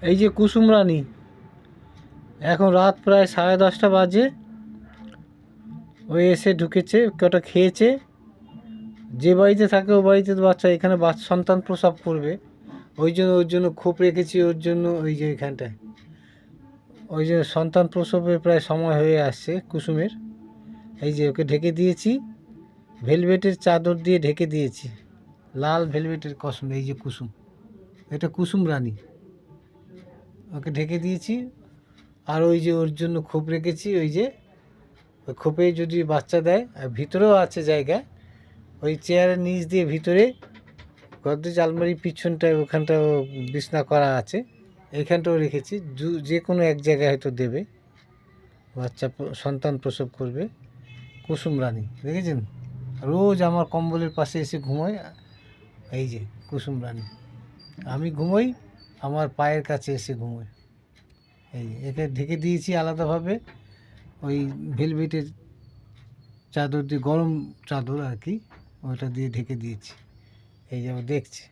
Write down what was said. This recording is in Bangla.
এই যে কুসুম রানী, এখন রাত প্রায় 10:30 বাজে। ওই এসে ঢুকেছে, কটা খেয়েছে। যে বাড়িতে থাকে ও বাড়িতে তো বাচ্চা, এখানে সন্তান প্রসব করবে, ওর জন্য খোপ রেখেছি ওর জন্য। ওই যে এখানটায় ওই যে সন্তান প্রসবের প্রায় সময় হয়ে আসছে কুসুমের। এই যে ওকে ঢেকে দিয়েছি, ভেলভেটের চাদর দিয়ে ঢেকে দিয়েছি, লাল ভেলভেটের কুসুম। এই যে কুসুম, এটা কুসুম রানী, ওকে ঢেকে দিয়েছি। আর ওই যে ওর জন্য খোপ রেখেছি, ওই যে ওই খোপে যদি বাচ্চা দেয়। আর ভিতরেও আছে জায়গা, ওই চেয়ারের নিচ দিয়ে ভিতরে গদ্রেজ আলমারির পিছনটায় ওখানটাও বিছনা করা আছে, এইখানটাও রেখেছি। যে কোনো এক জায়গায় হয়তো দেবে, বাচ্চা সন্তান প্রসব করবে। কুসুম রানী দেখেছেন, রোজ আমার কম্বলের পাশে এসে ঘুমোয়। এই যে কুসুম রানী, আমি ঘুমোই, আমার পায়ের কাছে এসে ঘুমোয়। এই যে একে ঢেকে দিয়েছি আলাদাভাবে, ওই ভেলভেটের চাদর দিয়ে, গরম চাদর আর কি, ওটা দিয়ে ঢেকে দিয়েছি। এই যে দেখছি।